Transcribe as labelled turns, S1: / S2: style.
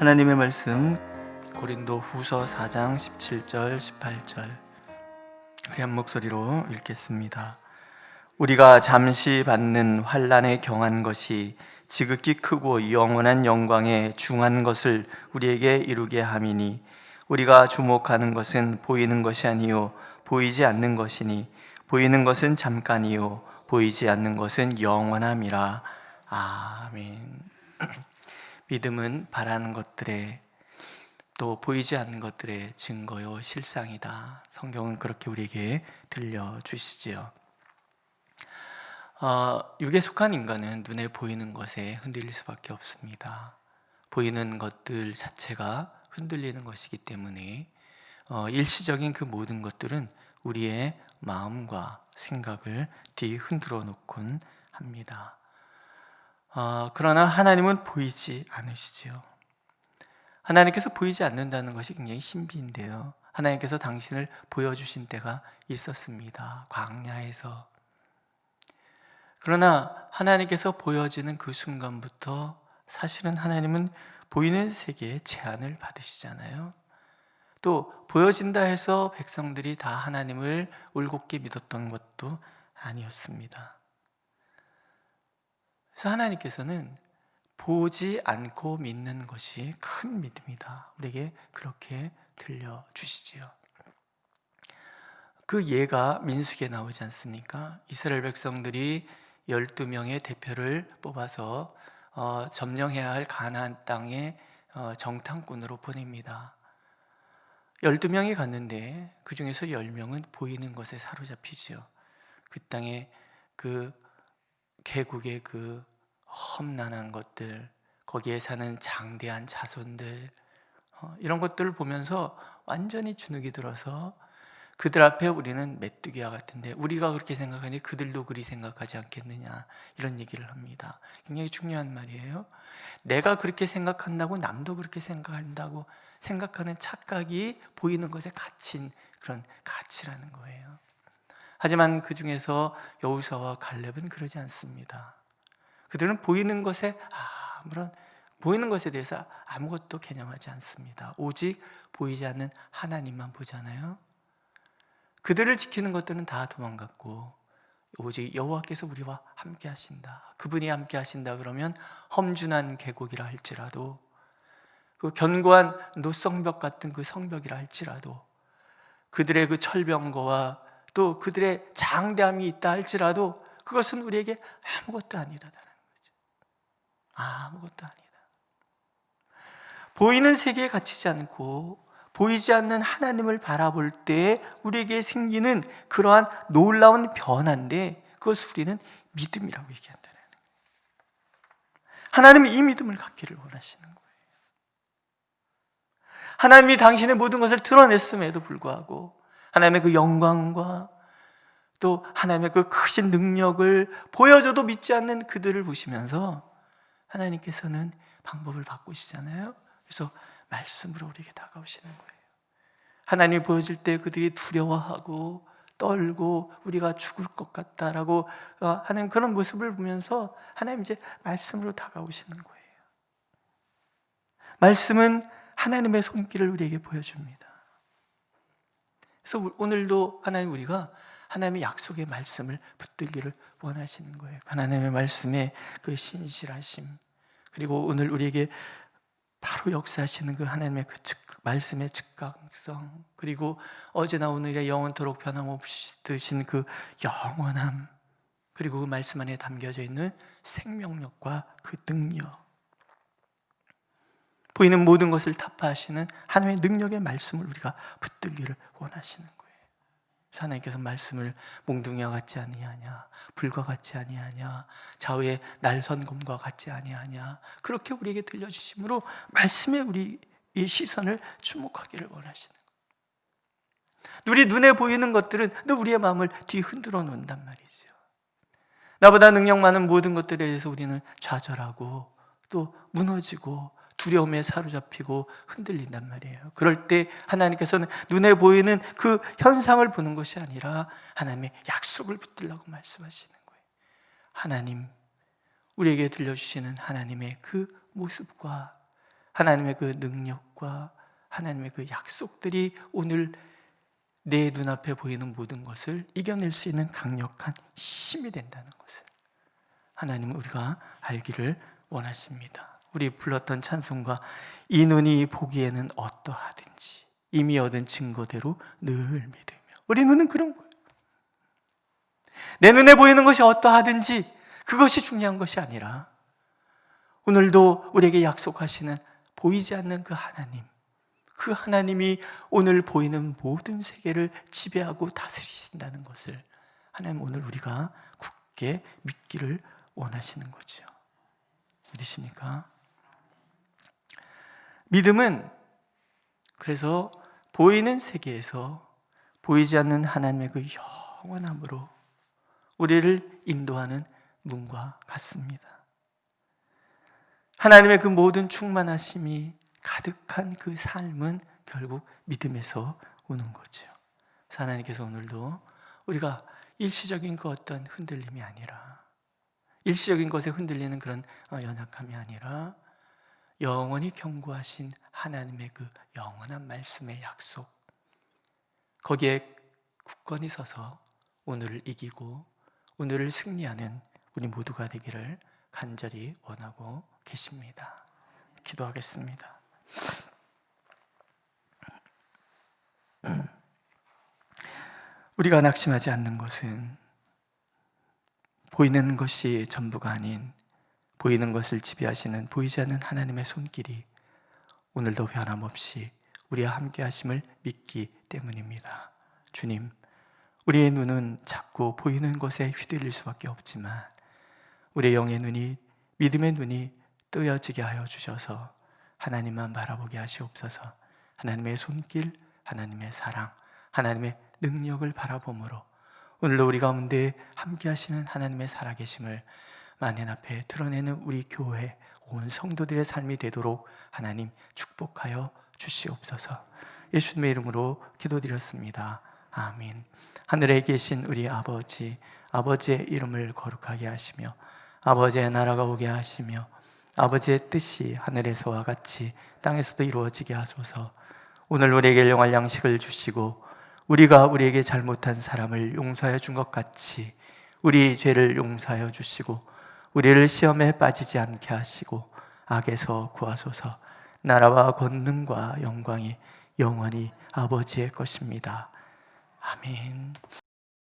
S1: 하나님의 말씀 고린도 후서 4장 17절 18절 우리 한 목소리로 읽겠습니다. 우리가 잠시 받는 환난에 경한 것이 지극히 크고 영원한 영광에 중한 것을 우리에게 이루게 함이니 우리가 주목하는 것은 보이는 것이 아니요 보이지 않는 것이니 보이는 것은 잠깐이요 보이지 않는 것은 영원함이라. 아멘. 믿음은 바라는 것들에 또 보이지 않는 것들의 증거요 실상이다. 성경은 그렇게 우리에게 들려주시지요. 육에 속한 인간은 눈에 보이는 것에 흔들릴 수밖에 없습니다. 보이는 것들 자체가 흔들리는 것이기 때문에 일시적인 그 모든 것들은 우리의 마음과 생각을 뒤흔들어 놓곤 합니다. 그러나 하나님은 보이지 않으시지요. 하나님께서 보이지 않는다는 것이 굉장히 신비인데요. 하나님께서 당신을 보여주신 때가 있었습니다. 광야에서. 그러나 하나님께서 보여지는 그 순간부터 사실은 하나님은 보이는 세계에 제한을 받으시잖아요. 또 보여진다 해서 백성들이 다 하나님을 올곧게 믿었던 것도 아니었습니다. 그래서 하나님께서는 보지 않고 믿는 것이 큰 믿음이다. 우리에게 그렇게 들려주시지요. 그 예가 민수기에 나오지 않습니까? 이스라엘 백성들이 12명의 대표를 뽑아서 점령해야 할 가나안 땅에 정탐꾼으로 보냅니다. 12명이 갔는데 그 중에서 10명은 보이는 것에 사로잡히지요. 그 땅에 그 계곡의 그 험난한 것들, 거기에 사는 장대한 자손들, 이런 것들을 보면서 완전히 주눅이 들어서 그들 앞에 우리는 메뚜기와 같은데 우리가 그렇게 생각하니 그들도 그리 생각하지 않겠느냐, 이런 얘기를 합니다. 굉장히 중요한 말이에요. 내가 그렇게 생각한다고 남도 그렇게 생각한다고 생각하는 착각이 보이는 것에 갇힌 그런 가치라는 거예요. 하지만 그 중에서 여호수아와 갈렙은 그러지 않습니다. 그들은 보이는 것에 보이는 것에 대해서 아무것도 개념하지 않습니다. 오직 보이지 않는 하나님만 보잖아요. 그들을 지키는 것들은 다 도망갔고 오직 여호와께서 우리와 함께 하신다. 그분이 함께 하신다 그러면 험준한 계곡이라 할지라도 그 견고한 노성벽 같은 그 성벽이라 할지라도 그들의 그 철병거와 또 그들의 장대함이 있다 할지라도 그것은 우리에게 아무것도 아니라는 거죠. 아무것도 아니다. 보이는 세계에 갇히지 않고 보이지 않는 하나님을 바라볼 때 우리에게 생기는 그러한 놀라운 변화인데 그것을 우리는 믿음이라고 얘기한다는 거예요. 하나님은 이 믿음을 갖기를 원하시는 거예요. 하나님이 당신의 모든 것을 드러냈음에도 불구하고 하나님의 그 영광과 또 하나님의 그 크신 능력을 보여줘도 믿지 않는 그들을 보시면서 하나님께서는 방법을 바꾸시잖아요. 그래서 말씀으로 우리에게 다가오시는 거예요. 하나님이 보여질 때 그들이 두려워하고 떨고 우리가 죽을 것 같다라고 하는 그런 모습을 보면서 하나님 이제 말씀으로 다가오시는 거예요. 말씀은 하나님의 손길을 우리에게 보여줍니다. 그래서 오늘도 하나님 우리가 하나님의 약속의 말씀을 붙들기를 원하시는 거예요. 하나님의 말씀의 그 신실하심, 그리고 오늘 우리에게 바로 역사하시는 그 하나님의 그 말씀의 즉각성, 그리고 어제나 오늘의 영원토록 변함없이 드신 그 영원함, 그리고 그 말씀 안에 담겨져 있는 생명력과 그 능력, 보이는 모든 것을 타파하시는 하나님의 능력의 말씀을 우리가 붙들기를 원하시는 거예요. 하나님께서 말씀을 몽둥이와 같지 아니하냐, 불과 같지 아니하냐, 좌우의 날선검과 같지 아니하냐, 그렇게 우리에게 들려주심으로 말씀에 우리의 시선을 주목하기를 원하시는 거예요. 우리 눈에 보이는 것들은 늘 우리의 마음을 뒤흔들어 놓는단 말이죠. 나보다 능력 많은 모든 것들에 대해서 우리는 좌절하고 또 무너지고 두려움에 사로잡히고 흔들린단 말이에요. 그럴 때 하나님께서는 눈에 보이는 그 현상을 보는 것이 아니라 하나님의 약속을 붙들라고 말씀하시는 거예요. 하나님, 우리에게 들려주시는 하나님의 그 모습과 하나님의 그 능력과 하나님의 그 약속들이 오늘 내 눈앞에 보이는 모든 것을 이겨낼 수 있는 강력한 힘이 된다는 것을 하나님은 우리가 알기를 원하십니다. 우리 불렀던 찬송가, 이 눈이 보기에는 어떠하든지 이미 얻은 증거대로 늘 믿으며. 우리 눈은 그런 거예요. 내 눈에 보이는 것이 어떠하든지 그것이 중요한 것이 아니라 오늘도 우리에게 약속하시는 보이지 않는 그 하나님, 그 하나님이 오늘 보이는 모든 세계를 지배하고 다스리신다는 것을 하나님 오늘 우리가 굳게 믿기를 원하시는 거죠. 믿으십니까? 믿음은 그래서 보이는 세계에서 보이지 않는 하나님의 그 영원함으로 우리를 인도하는 문과 같습니다. 하나님의 그 모든 충만하심이 가득한 그 삶은 결국 믿음에서 오는 거죠. 하나님께서 오늘도 우리가 일시적인 그 어떤 흔들림이 아니라, 일시적인 것에 흔들리는 그런 연약함이 아니라 영원히 견고하신 하나님의 그 영원한 말씀의 약속, 거기에 굳건히 서서 오늘을 이기고 오늘을 승리하는 우리 모두가 되기를 간절히 원하고 계십니다. 기도하겠습니다. 우리가 낙심하지 않는 것은 보이는 것이 전부가 아닌 보이는 것을 지배하시는 보이지 않는 하나님의 손길이 오늘도 변함없이 우리와 함께 하심을 믿기 때문입니다. 주님, 우리의 눈은 자꾸 보이는 것에 휘둘릴 수밖에 없지만 우리의 영의 눈이, 믿음의 눈이 뜨여지게 하여 주셔서 하나님만 바라보게 하시옵소서. 하나님의 손길, 하나님의 사랑, 하나님의 능력을 바라봄으로 오늘도 우리 가운데 함께 하시는 하나님의 살아계심을 만인 앞에 드러내는 우리 교회 온 성도들의 삶이 되도록 하나님 축복하여 주시옵소서. 예수님의 이름으로 기도드렸습니다. 아멘. 하늘에 계신 우리 아버지, 아버지의 이름을 거룩하게 하시며 아버지의 나라가 오게 하시며 아버지의 뜻이 하늘에서와 같이 땅에서도 이루어지게 하소서. 오늘 우리에게 일용할 양식을 주시고 우리가 우리에게 잘못한 사람을 용서하여 준 것 같이 우리 죄를 용서하여 주시고 우리를 시험에 빠지지 않게 하시고 악에서 구하소서. 나라와 권능과 영광이 영원히 아버지의 것입니다. 아멘.